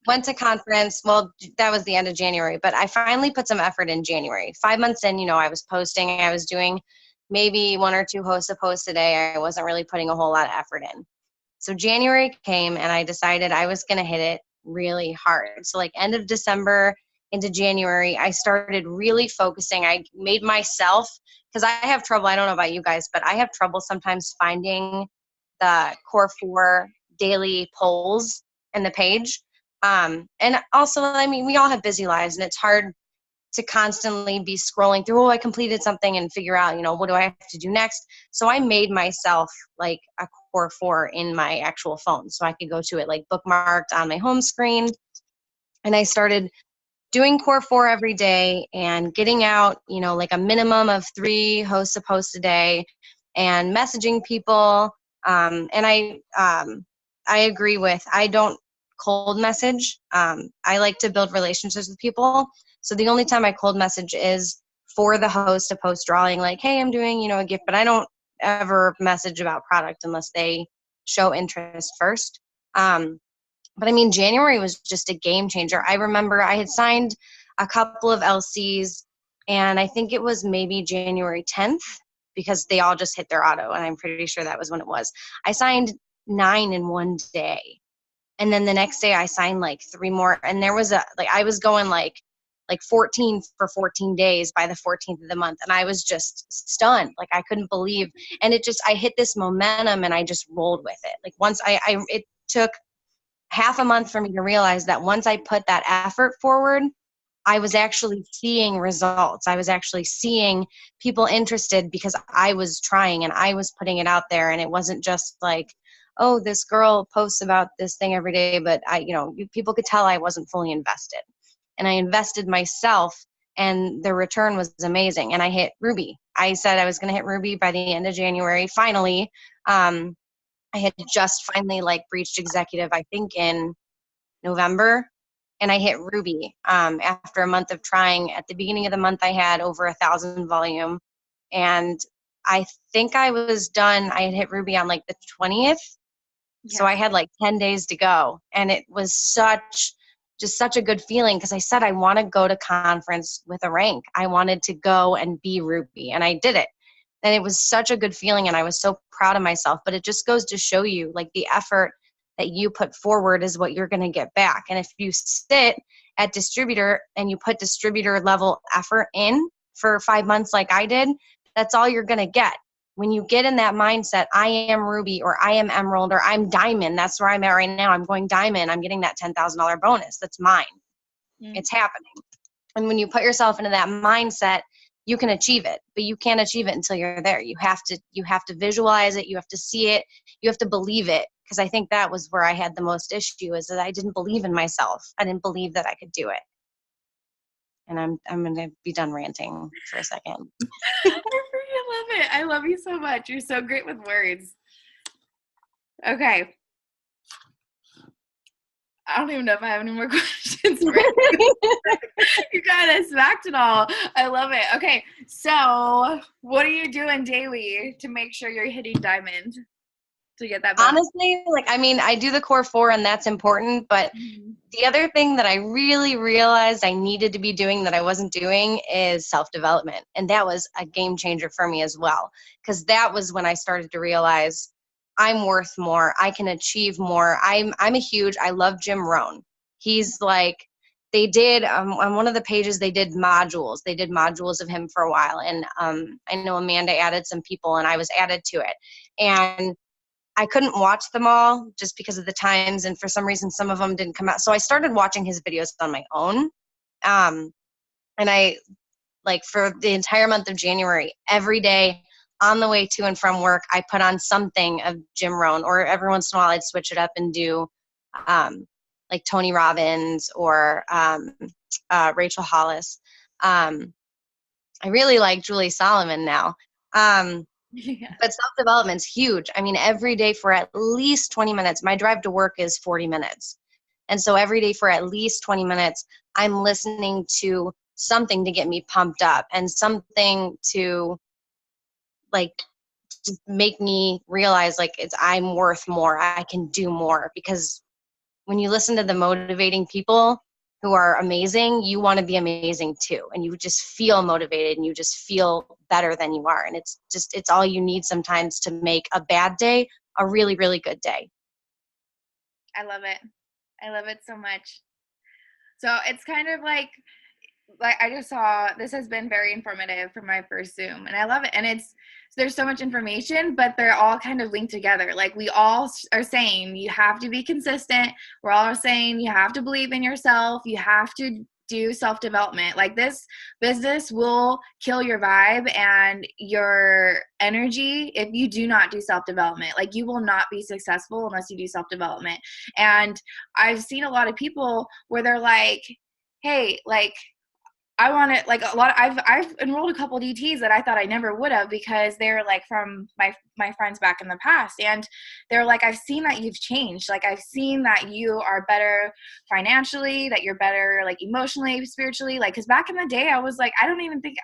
went to conference. Well, that was the end of January, but I finally put some effort in January. 5 months in, I was posting. I was doing maybe 1 or 2 posts a day. I wasn't really putting a whole lot of effort in. So January came, and I decided I was going to hit it really hard. So like end of December into January, I started really focusing. I made myself, because I have trouble, I don't know about you guys, but I have trouble sometimes finding the Core 4 daily polls in the page. And also, I mean, we all have busy lives, and it's hard to constantly be scrolling through, oh, I completed something, and figure out, what do I have to do next? So I made myself like a Core 4 in my actual phone, so I could go to it like bookmarked on my home screen. And I started doing Core 4 every day and getting out, like a minimum of 3 hosts a post a day and messaging people. And I agree with, I don't cold message. I like to build relationships with people. So the only time I cold message is for the host to post drawing, like, hey, I'm doing, you know, a gift, but I don't ever message about product unless they show interest first. But I mean, January was just a game changer. I remember I had signed a couple of LCs, and I think it was maybe January 10th because they all just hit their auto, and I'm pretty sure that was when it was. I signed 9 in one day. And then the next day I signed like 3 more. And there was I was going like 14 for 14 days by the 14th of the month. And I was just stunned. Like I couldn't believe, and I hit this momentum and I just rolled with it. Like once it took half a month for me to realize that once I put that effort forward, I was actually seeing results. I was actually seeing people interested because I was trying and I was putting it out there. And it wasn't just like, oh, this girl posts about this thing every day, but people could tell I wasn't fully invested. And I invested myself, and the return was amazing. And I hit Ruby. I said I was going to hit Ruby by the end of January. Finally, I had just finally breached executive, I think in November, and I hit Ruby after a month of trying. At the beginning of the month, I had over 1,000 volume, and I think I was done. I had hit Ruby on the 20th. Yeah. So I had 10 days to go, and it was such a good feeling because I said I want to go to conference with a rank. I wanted to go and be Ruby, and I did it. And it was such a good feeling, and I was so proud of myself. But it just goes to show you, the effort that you put forward is what you're going to get back. And if you sit at distributor and you put distributor level effort in for 5 months like I did, that's all you're going to get. When you get in that mindset, I am Ruby or I am Emerald or I'm Diamond, that's where I'm at right now. I'm going Diamond. I'm getting that $10,000 bonus. That's mine. It's happening. And when you put yourself into that mindset, you can achieve it, but you can't achieve it until you're there. You have to visualize it. You have to see it. You have to believe it. Because I think that was where I had the most issue, is that I didn't believe in myself. I didn't believe that I could do it. And I'm going to be done ranting for a second. I love it. I love you so much. You're so great with words. Okay. I don't even know if I have any more questions for you. You kind of smacked it all. I love it. Okay. So what are you doing daily to make sure you're hitting Diamond to get that bonus? Honestly, I do the core 4 and that's important. But the other thing that I really realized I needed to be doing that I wasn't doing is self-development. And that was a game changer for me as well. Because that was when I started to realize I'm worth more. I can achieve more. I love Jim Rohn. He's they did, on one of the pages, they did modules. They did modules of him for a while. And I know Amanda added some people and I was added to it. And I couldn't watch them all just because of the times. And for some reason, some of them didn't come out. So I started watching his videos on my own. And I, for the entire month of January, every day, on the way to and from work, I put on something of Jim Rohn, or every once in a while I'd switch it up and do Tony Robbins or Rachel Hollis. I really like Julie Solomon now. Yeah. But self-development's huge. Every day for at least 20 minutes, my drive to work is 40 minutes. And so every day for at least 20 minutes, I'm listening to something to get me pumped up and something to just make me realize I'm worth more. I can do more, because when you listen to the motivating people who are amazing, you want to be amazing too. And you just feel motivated and you just feel better than you are. And it's all you need sometimes to make a bad day a really, really good day. I love it. I love it so much. So it's kind of like I just saw, this has been very informative for my first Zoom, and I love it. And there's so much information, but they're all kind of linked together. We all are saying you have to be consistent. We're all saying you have to believe in yourself. You have to do self-development. This business will kill your vibe and your energy if you do not do self-development. You will not be successful unless you do self-development. And I've seen a lot of people where they're hey, I want to like a lot. I've enrolled a couple DTs that I thought I never would have because they're like from my friends back in the past, and they're like, I've seen that you've changed. Like I've seen that you are better financially, that you're better like emotionally, spiritually. Like because back in the day, I was like, I don't even think.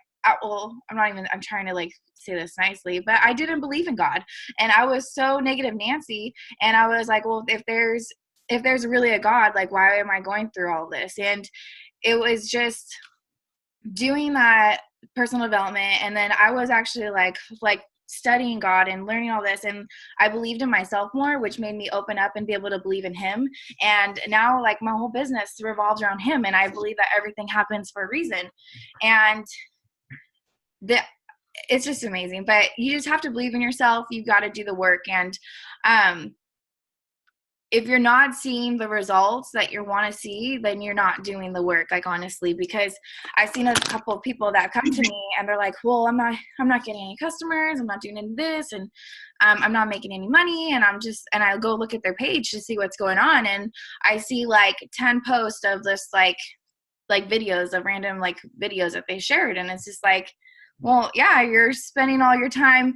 Well, I'm trying to like say this nicely, but I didn't believe in God, and I was so negative Nancy, and I was like, well, if there's really a God, like why am I going through all this? And it was just doing that personal development, and then I was actually like studying God and learning all this, and I believed in myself more, which made me open up and be able to believe in him. And now like my whole business revolves around him, and I believe that everything happens for a reason. And it's just amazing. But you just have to believe in yourself. You've got to do the work. And if you're not seeing the results that you want to see, then you're not doing the work, like honestly, because I've seen a couple of people that come to me and they're like, well, I'm not getting any customers. I'm not doing any of this. And I'm not making any money. And and I'll go look at their page to see what's going on. And I see like 10 posts of this, like videos of random like videos that they shared. And it's just like, well, yeah, you're spending all your time,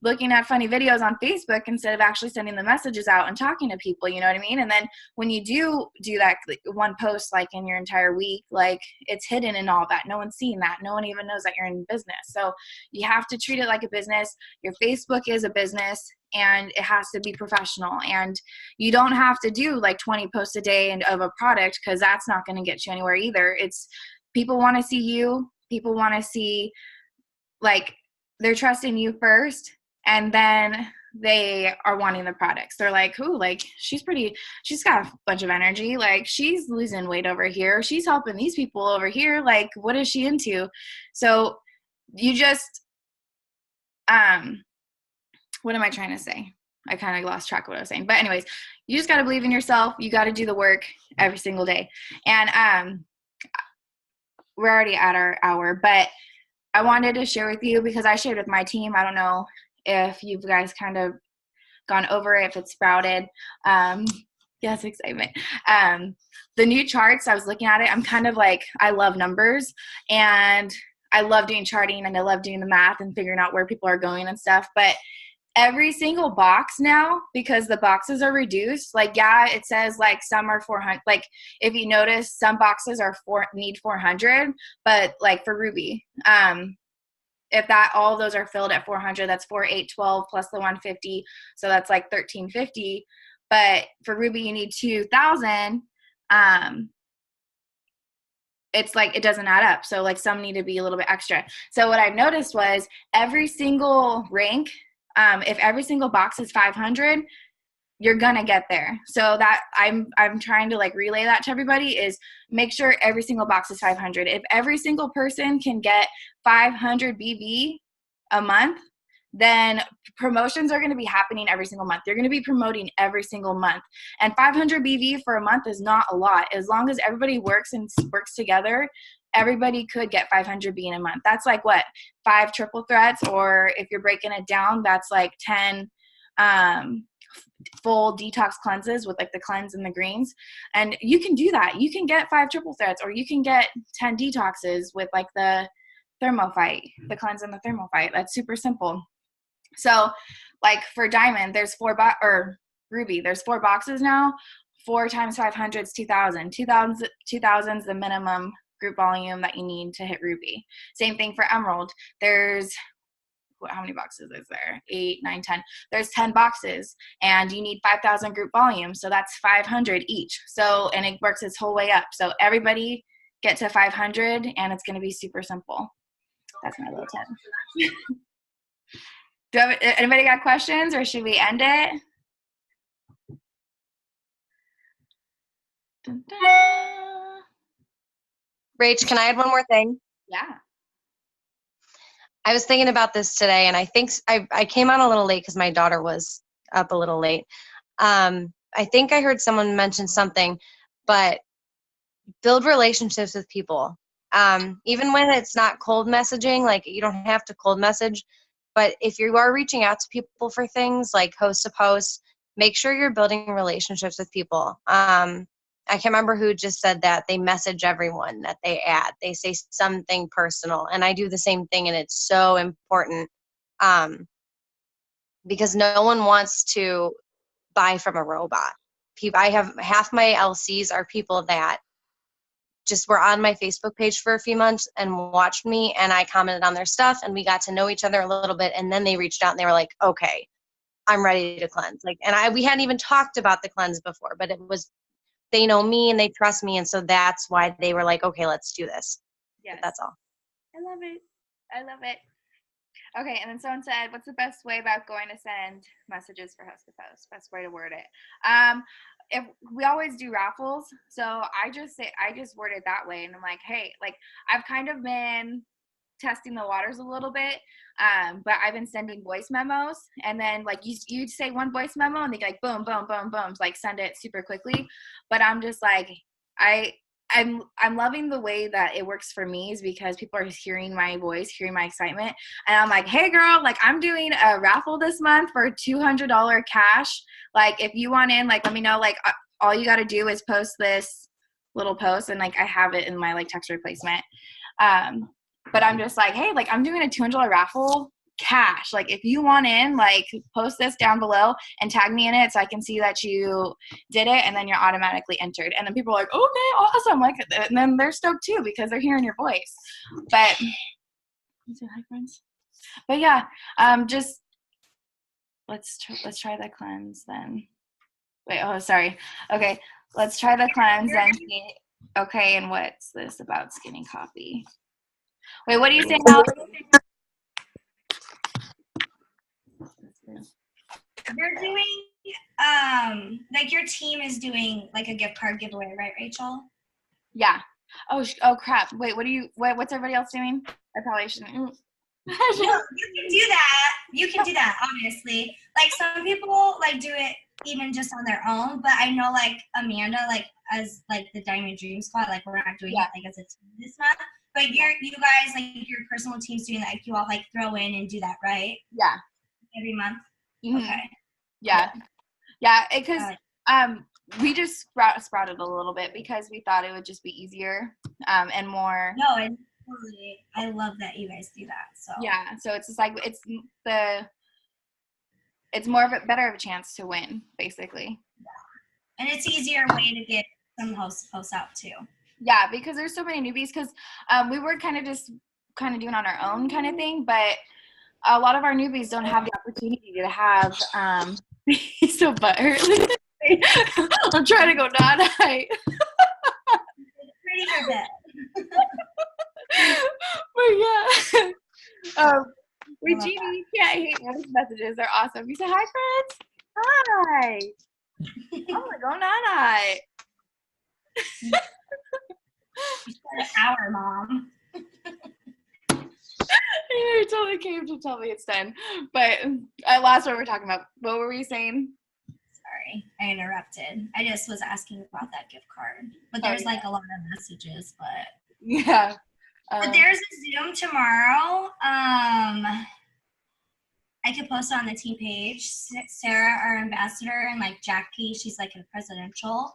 looking at funny videos on Facebook instead of actually sending the messages out and talking to people, you know what I mean? And then when you do that one post like in your entire week, like it's hidden and all that. No one's seeing that. No one even knows that you're in business. So you have to treat it like a business. Your Facebook is a business, and it has to be professional. And you don't have to do like 20 posts a day of a product, because that's not going to get you anywhere either. It's people want to see you. People want to see like they're trusting you first, and then they are wanting the products. They're like, ooh, like she's got a bunch of energy. Like she's losing weight over here. She's helping these people over here. Like, what is she into? So you just, what am I trying to say? I kind of lost track of what I was saying. But anyways, you just got to believe in yourself. You got to do the work every single day. And we're already at our hour, but I wanted to share with you because I shared with my team. I don't know if you guys kind of gone over it, if it's sprouted. Yes, excitement. The new charts, I was looking at it. I'm kind of like, I love numbers, and I love doing charting, and I love doing the math and figuring out where people are going and stuff. But every single box now, because the boxes are reduced, like, yeah, it says like some are 400. Like if you notice, some boxes need 400, but like for Ruby, if all of those are filled at 400, that's 4, 8, 12 plus the 150. So that's like 1350. But for Ruby, you need 2,000. It's like, it doesn't add up. So like some need to be a little bit extra. So what I've noticed was every single rank, if every single box is 500, you're gonna get there. So that I'm trying to like relay that to everybody is make sure every single box is 500. If every single person can get 500 BV a month, then promotions are going to be happening every single month. They're going to be promoting every single month. And 500 BV for a month is not a lot. As long as everybody works together, everybody could get 500 B in a month. That's like what, 5 triple threats, or if you're breaking it down, that's like 10 full detox cleanses with like the cleanse and the greens. And you can do that. You can get 5 triple threats, or you can get 10 detoxes with like the Thermophyte, the cleanse and the Thermophyte. That's super simple. So like for Diamond, there's or Ruby, there's 4 boxes now. 4 times 500 is 2,000. 2,000 is the minimum group volume that you need to hit Ruby. Same thing for Emerald. There's, how many boxes is there? 8, 9, 10. There's 10 boxes, and you need 5,000 group volume. So that's 500 each. So, and it works its whole way up. So everybody get to 500, and it's going to be super simple. That's my little tip. Anybody got questions, or should we end it? Dun, dun. Rach, can I add one more thing? Yeah. I was thinking about this today, and I think I came on a little late because my daughter was up a little late. I think I heard someone mention something, but build relationships with people. Even when it's not cold messaging, like you don't have to cold message, but if you are reaching out to people for things like host to post, make sure you're building relationships with people. I can't remember who just said that. They message everyone that they add. They say something personal. And I do the same thing, and it's so important because no one wants to buy from a robot. I have half my LCs are people that just were on my Facebook page for a few months and watched me, and I commented on their stuff, and we got to know each other a little bit, and then they reached out and they were like, okay, I'm ready to cleanse. Like, and we hadn't even talked about the cleanse before, but it was, they know me and they trust me, and so that's why they were like, okay, let's do this. Yes. But that's all. I love it. I love it. Okay, and then someone said, what's the best way about going to send messages for Host to Post? Best way to word it. If we always do raffles, so I just word it that way, and I'm like, hey, like I've kind of been testing the waters a little bit, but I've been sending voice memos, and then like you'd say one voice memo, and they like boom, boom, boom, boom, like send it super quickly. But I'm just like, I'm loving the way that it works for me is because people are hearing my voice, hearing my excitement. And I'm like, hey girl, like I'm doing a raffle this month for $200 cash. Like if you want in, like let me know. Like all you got to do is post this little post, and like I have it in my like text replacement. But I'm just like, hey, like I'm doing a $200 raffle cash. Like if you want in, like post this down below and tag me in it so I can see that you did it, and then you're automatically entered. And then people are like, okay, awesome. Like, and then they're stoked too because they're hearing your voice. But say hi, friends. But yeah, just let's try the cleanse then. Wait, oh sorry. Okay, let's try the cleanse then. Okay, and what's this about skinny coffee? Wait, what are you saying, Alex? They're doing, like your team is doing like a gift card giveaway, right, Rachel? Yeah. Oh crap. Wait, what's everybody else doing? I probably shouldn't. No, you can do that. You can do that, obviously. Like some people like do it even just on their own, but I know like Amanda, like as like the Diamond Dream Squad, like we're not doing it like as a team this month. But you guys, like your personal team's doing that, like you all like throw in and do that, right? Yeah. Every month? Mm-hmm. Okay. Yeah. Yeah, because we just sprouted a little bit because we thought it would just be easier and more. No, I love that you guys do that. So yeah, so it's just like it's more of a better of a chance to win, basically. Yeah. And it's easier way to get some hosts out too. Yeah, because there's so many newbies. Because we were kind of doing on our own kind of thing, but a lot of our newbies don't have the opportunity to have. He's so butthurt. I'm trying to go night. Ready for bed. But yeah. Wait, Jeannie, you can't hate those messages. They're awesome. You say hi, friends. Hi. Oh my god, night. An hour, Mom. You totally came to tell me it's done. But I lost what we're talking about. What were we saying? Sorry, I interrupted. I just was asking about that gift card. But there's like a lot of messages, but yeah. But there's a Zoom tomorrow. I could post it on the team page. Sarah, our ambassador, and like Jackie, she's like a presidential.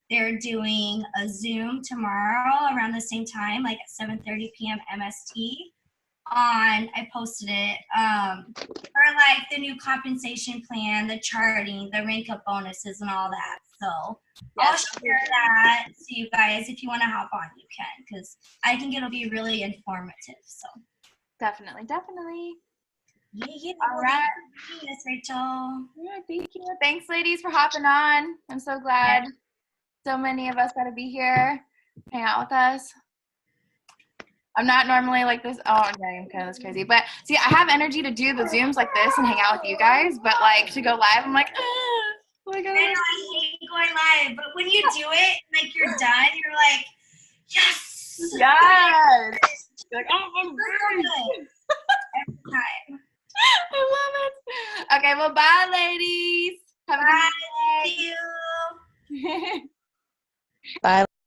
They're doing a Zoom tomorrow around the same time, like at 7:30 p.m. MST. I posted it for like the new compensation plan, the charting, the rank up bonuses, and all that. So I'll share that to you guys. If you want to hop on, you can, because I think it'll be really informative. So definitely. Yeah. All right. Thank you, Rachel. Yeah, thank you. Thanks, ladies, for hopping on. I'm so glad so many of us got to be here, hang out with us. I'm not normally like this. Oh, okay, I'm kind of this crazy. But see, I have energy to do the Zooms like this and hang out with you guys. But like to go live, I'm like, oh my god. I know, I hate going live, but when you do it, like you're done, you're like, yes. Yes. You're like, oh, I'm good. Every time. I love it. Okay, well, bye, ladies. Have a good Bye. Thank you. day. Bye.